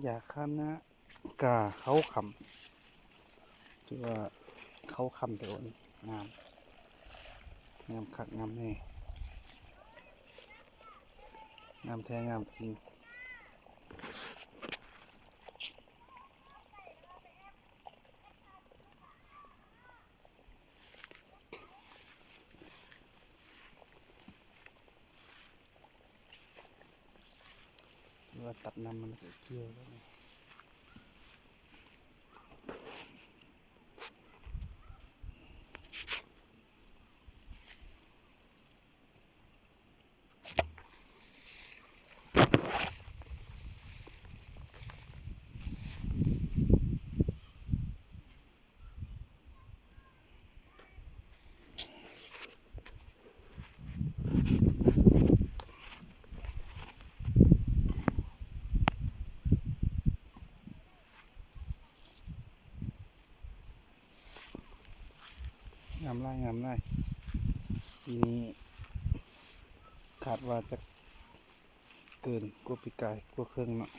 อยากคณะกาเขาคำถือว่าเขาคำแต่ว่างามงามคักงามแน่งามแท้งามจริงถือว่าตัดน้ำมันเกี่ยวแล้วนะงามไร่งามไร่ปีนี้คาดว่าจะเกินกว่าปีกายกว่าเครื่องเนาะ